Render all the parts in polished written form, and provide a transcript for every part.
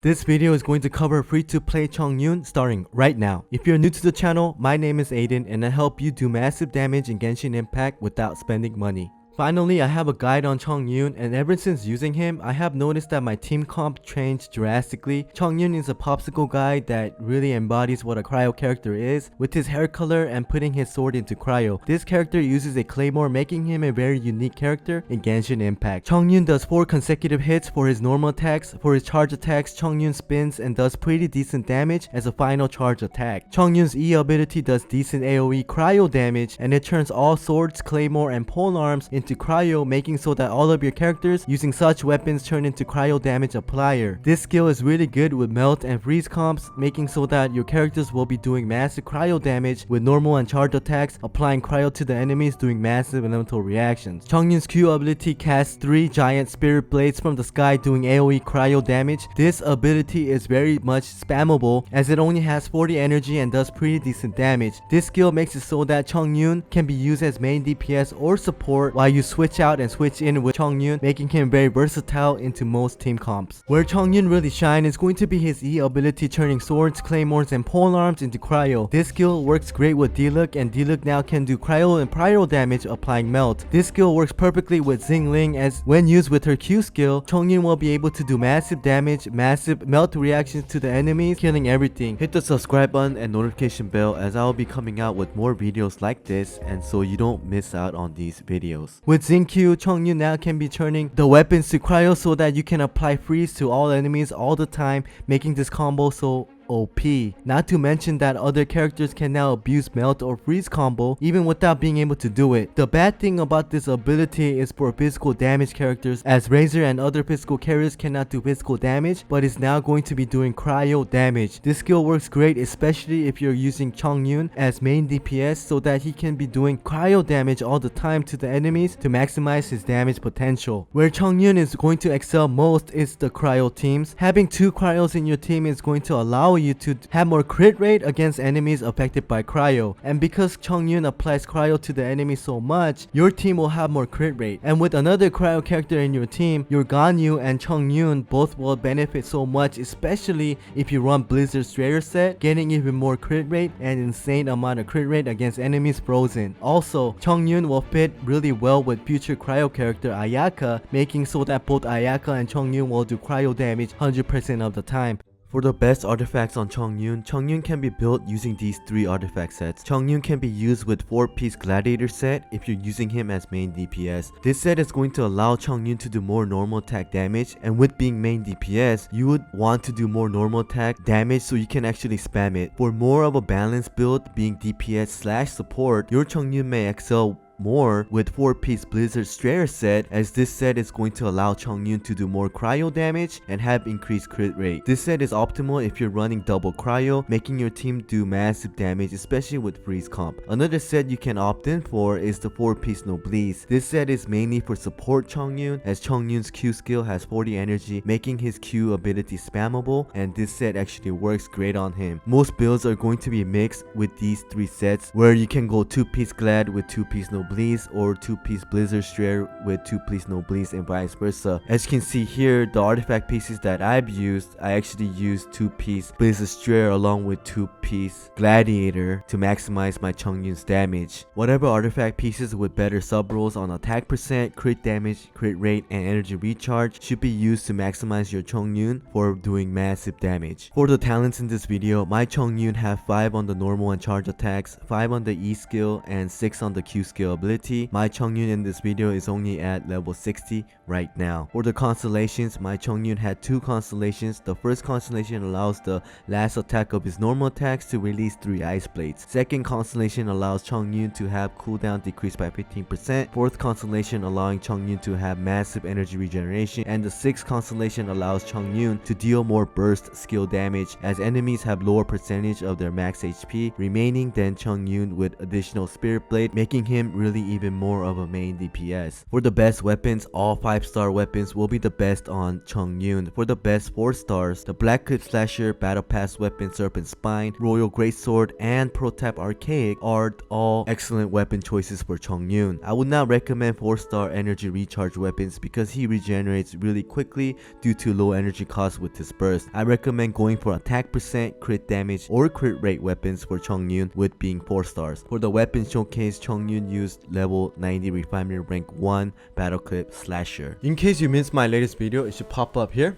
This video is going to cover free-to-play Chongyun starting right now. If you're new to the channel, my name is Aiden and I help you do massive damage in Genshin Impact without spending money. Finally, I have a guide on Chongyun, and ever since using him, I have noticed that my team comp changed drastically. Chongyun is a popsicle guy that really embodies what a cryo character is, with his hair color and putting his sword into cryo. This character uses a claymore, making him a very unique character in Genshin Impact. Chongyun does 4 consecutive hits for his normal attacks. For his charge attacks, Chongyun spins and does pretty decent damage as a final charge attack. Chongyun's E ability does decent AoE cryo damage, and it turns all swords, claymore, and polearms into cryo, making so that all of your characters using such weapons turn into cryo damage applier. This skill is really good with melt and freeze comps, making so that your characters will be doing massive cryo damage with normal and charge attacks, applying cryo to the enemies, doing massive elemental reactions. Chongyun's Q ability casts 3 giant spirit blades from the sky, doing AoE cryo damage. This ability is very much spammable as it only has 40 energy and does pretty decent damage. This skill makes it so that Chongyun can be used as main DPS or support, while you switch out and switch in with Chongyun, making him very versatile into most team comps. Where Chongyun really shines is going to be his E ability, turning swords, claymores, and polearms into cryo. This skill works great with D-Look, and D-Look now can do cryo and pyro damage applying melt. This skill works perfectly with Xingling, as when used with her Q skill, Chongyun will be able to do massive damage, massive melt reactions to the enemies, killing everything. Hit the subscribe button and notification bell, as I will be coming out with more videos like this, and so you don't miss out on these videos. With Xingqiu, Chongyun now can be turning the weapons to cryo so that you can apply freeze to all enemies all the time, making this combo so OP. Not to mention that other characters can now abuse melt or freeze combo even without being able to do it. The bad thing about this ability is for physical damage characters, as Razor and other physical carriers cannot do physical damage, but is now going to be doing cryo damage. This skill works great especially if you're using Chongyun as main DPS, so that he can be doing cryo damage all the time to the enemies to maximize his damage potential. Where Chongyun is going to excel most is the cryo teams. Having 2 cryos in your team is going to allow you to have more crit rate against enemies affected by cryo, and because Chongyun applies cryo to the enemy so much, your team will have more crit rate. And with another cryo character in your team, your Ganyu and Chongyun both will benefit so much, especially if you run Blizzard Strayer set, getting even more crit rate and insane amount of crit rate against enemies frozen. Also, Chongyun will fit really well with future cryo character Ayaka, making so that both Ayaka and Chongyun will do cryo damage 100% of the time. For the best artifacts on Chongyun, Chongyun can be built using these 3 artifact sets. Chongyun can be used with 4-piece gladiator set if you're using him as main DPS. This set is going to allow Chongyun to do more normal attack damage, and with being main DPS, you would want to do more normal attack damage so you can actually spam it. For more of a balanced build, being DPS / support, your Chongyun may excel more with 4-piece Blizzard Strayer set, as this set is going to allow Chongyun to do more cryo damage and have increased crit rate. This set is optimal if you're running double cryo, making your team do massive damage, especially with freeze comp. Another set you can opt in for is the 4-piece Noblesse. This set is mainly for support Chongyun, as Chongyun's Q skill has 40 energy, making his Q ability spammable, and this set actually works great on him. Most builds are going to be mixed with these 3 sets, where you can go 2-piece Glad with 2-piece Noblesse, or 2-piece Blizzard Strayer with 2-piece Noblesse, and vice versa. As you can see here, the artifact pieces that I've used, I actually used 2-piece Blizzard Strayer along with 2-piece Gladiator to maximize my Chongyun's damage. Whatever artifact pieces with better sub rolls on attack percent, crit damage, crit rate, and energy recharge should be used to maximize your Chongyun for doing massive damage. For the talents in this video, my Chongyun have 5 on the normal and charge attacks, 5 on the E skill, and 6 on the Q skill ability. My Chongyun in this video is only at level 60 right now. For the constellations, my Chongyun had 2 constellations. The first constellation allows the last attack of his normal attacks to release 3 ice blades. Second constellation allows Chongyun to have cooldown decreased by 15%. Fourth constellation allowing Chongyun to have massive energy regeneration, and the 6th constellation allows Chongyun to deal more burst skill damage, as enemies have lower percentage of their max HP remaining than Chongyun with additional spirit blade, making him really really even more of a main DPS. For the best weapons, all 5-star weapons will be the best on Chongyun. For the best 4 stars, the Black Clip Slasher, Battle Pass weapon Serpent Spine, Royal Greatsword, and Pro Tap Archaic are all excellent weapon choices for Chongyun. I would not recommend 4-star energy recharge weapons because he regenerates really quickly due to low energy cost with his burst. I recommend going for attack percent, crit damage, or crit rate weapons for Chongyun with being 4 stars. For the weapon showcase, Chongyun used level 90 refinement rank 1 Battle Clip Slasher. In case you missed my latest video, it should pop up here.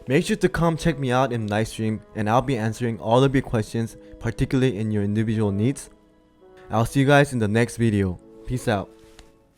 Make sure to come check me out in live stream and I'll be answering all of your questions, particularly in your individual needs. I'll see you guys in the next video. Peace out.